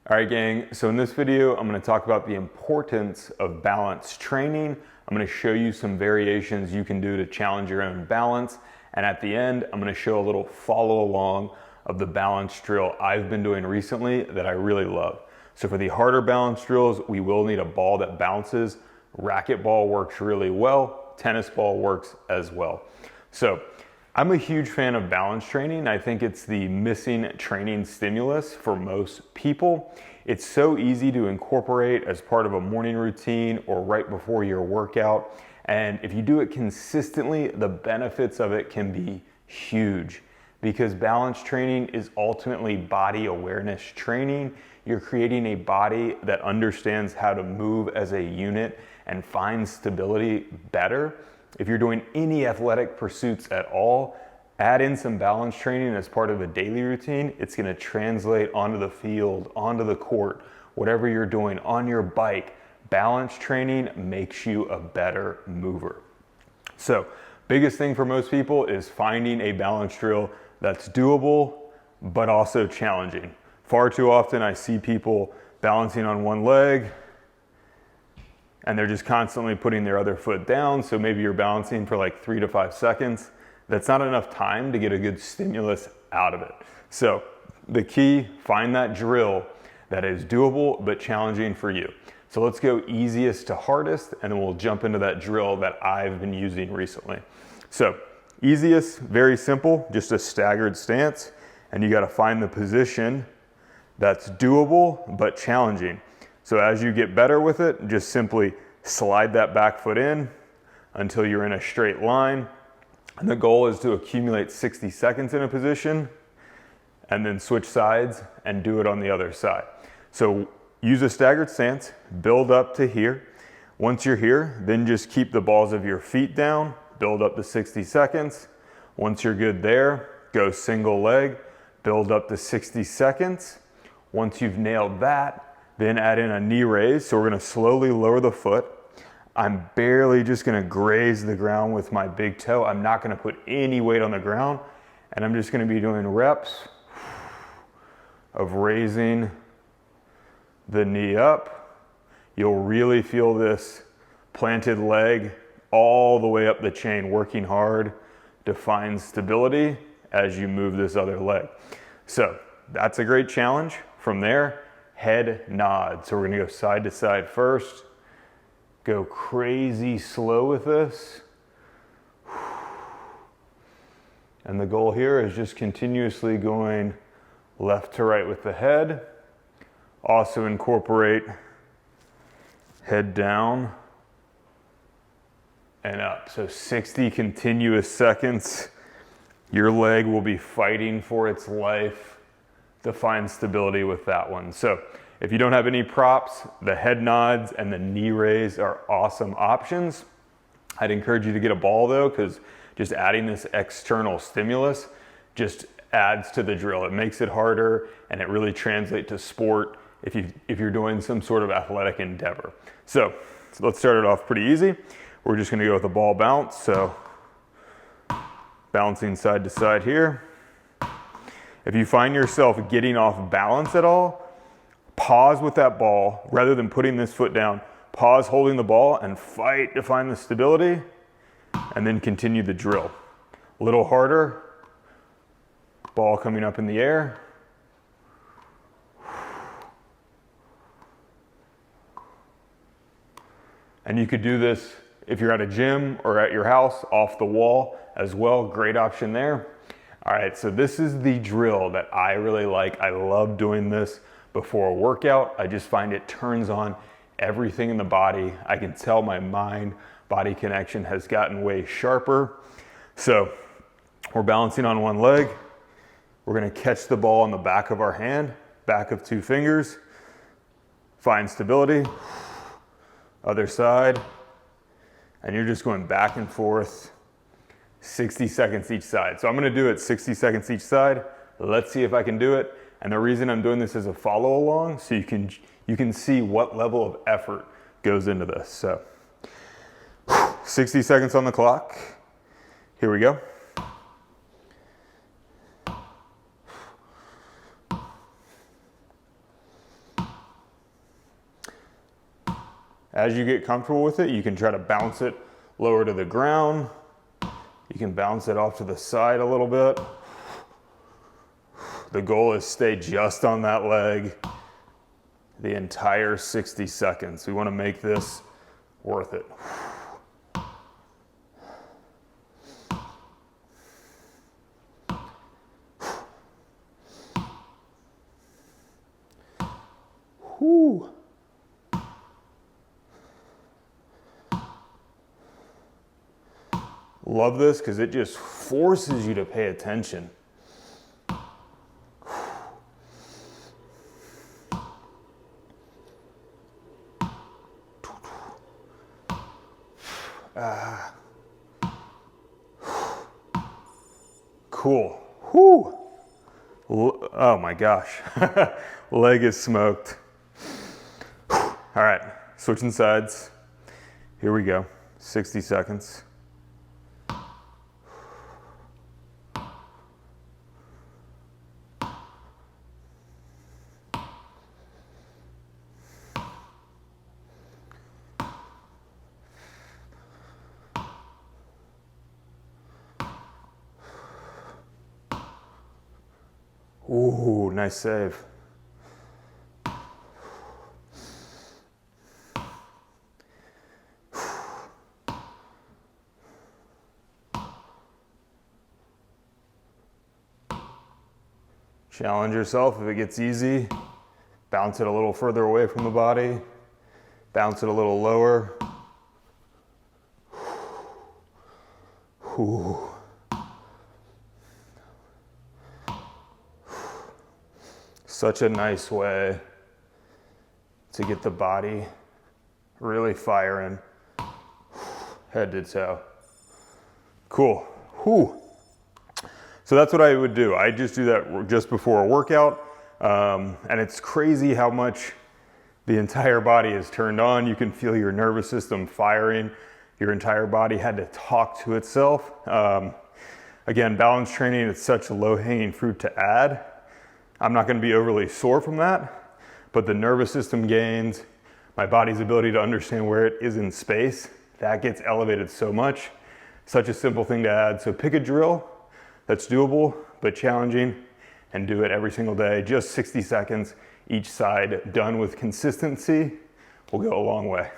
All right, gang, so in this video, I'm gonna talk about the importance of balance training. I'm gonna show you some variations you can do to challenge your own balance. And at the end, I'm gonna show a little follow along of the balance drill I've been doing recently that I really love. So for the harder balance drills, we will need a ball that bounces. Racquetball works really well. Tennis ball works as well. So I'm a huge fan of balance training. I think it's the missing training stimulus for most people. It's so easy to incorporate as part of a morning routine or right before your workout. And if you do it consistently, the benefits of it can be huge because balance training is ultimately body awareness training. You're creating a body that understands how to move as a unit and find stability better. If you're doing any athletic pursuits at all, add in some balance training as part of a daily routine. It's gonna translate onto the field, onto the court, whatever you're doing, on your bike. Balance training makes you a better mover. So, biggest thing for most people is finding a balance drill that's doable, but also challenging. Far too often I see people balancing on one leg, and they're just constantly putting their other foot down. So maybe you're balancing for like 3 to 5 seconds. That's not enough time to get a good stimulus out of it. So the key, find that drill that is doable but challenging for you. So let's go easiest to hardest, and then we'll jump into that drill that I've been using recently. So easiest, very simple, just a staggered stance, and you gotta find the position that's doable but challenging. So as you get better with it, just simply slide that back foot in until you're in a straight line. And the goal is to accumulate 60 seconds in a position and then switch sides and do it on the other side. So use a staggered stance, build up to here. Once you're here, then just keep the balls of your feet down, build up to 60 seconds. Once you're good there, go single leg, build up to 60 seconds. Once you've nailed that, then add in a knee raise. So we're gonna slowly lower the foot. I'm barely just gonna graze the ground with my big toe. I'm not gonna put any weight on the ground. And I'm just gonna be doing reps of raising the knee up. You'll really feel this planted leg all the way up the chain, working hard to find stability as you move this other leg. So that's a great challenge. From there, head nod. So we're gonna go side to side first. Go crazy slow with this. And the goal here is just continuously going left to right with the head. Also incorporate head down and up. So 60 continuous seconds. Your leg will be fighting for its life to find stability with that one. So if you don't have any props, the head nods and the knee raise are awesome options. I'd encourage you to get a ball though, because just adding this external stimulus just adds to the drill. It makes it harder and it really translates to sport if you're doing some sort of athletic endeavor. So let's start it off pretty easy. We're just gonna go with a ball bounce. So bouncing side to side here. If you find yourself getting off balance at all, pause with that ball rather than putting this foot down. Pause holding the ball and fight to find the stability and then continue the drill. A little harder, ball coming up in the air. And you could do this if you're at a gym or at your house, off the wall as well. Great option there. All right, so this is the drill that I really like. I love doing this before a workout. I just find it turns on everything in the body. I can tell my mind-body connection has gotten way sharper. So we're balancing on one leg. We're gonna catch the ball on the back of our hand, back of 2 fingers. Find stability. Other side. And you're just going back and forth. 60 seconds each side. So I'm gonna do it 60 seconds each side. Let's see if I can do it. And the reason I'm doing this as a follow along, so you can see what level of effort goes into this. So 60 seconds on the clock. Here we go. As you get comfortable with it, you can try to bounce it lower to the ground. You can bounce it off to the side a little bit. The goal is stay just on that leg the entire 60 seconds. We want to make this worth it. Whew. Love this because it just forces you to pay attention. Cool. Whew. Oh my gosh. Leg is smoked. All right, switching sides. Here we go. 60 seconds. Ooh, nice save. Challenge yourself. If it gets easy, bounce it a little further away from the body. Bounce it a little lower. Ooh. Such a nice way to get the body really firing, head to toe. Cool. Whew. So that's what I would do. I just do that just before a workout. And it's crazy how much the entire body is turned on. You can feel your nervous system firing. Your entire body had to talk to itself. Again, balance training, it's such a low-hanging fruit to add. I'm not going to be overly sore from that, but the nervous system gains, my body's ability to understand where it is in space, that gets elevated so much. Such a simple thing to add. So pick a drill that's doable but challenging and do it every single day. Just 60 seconds each side, done with consistency, will go a long way.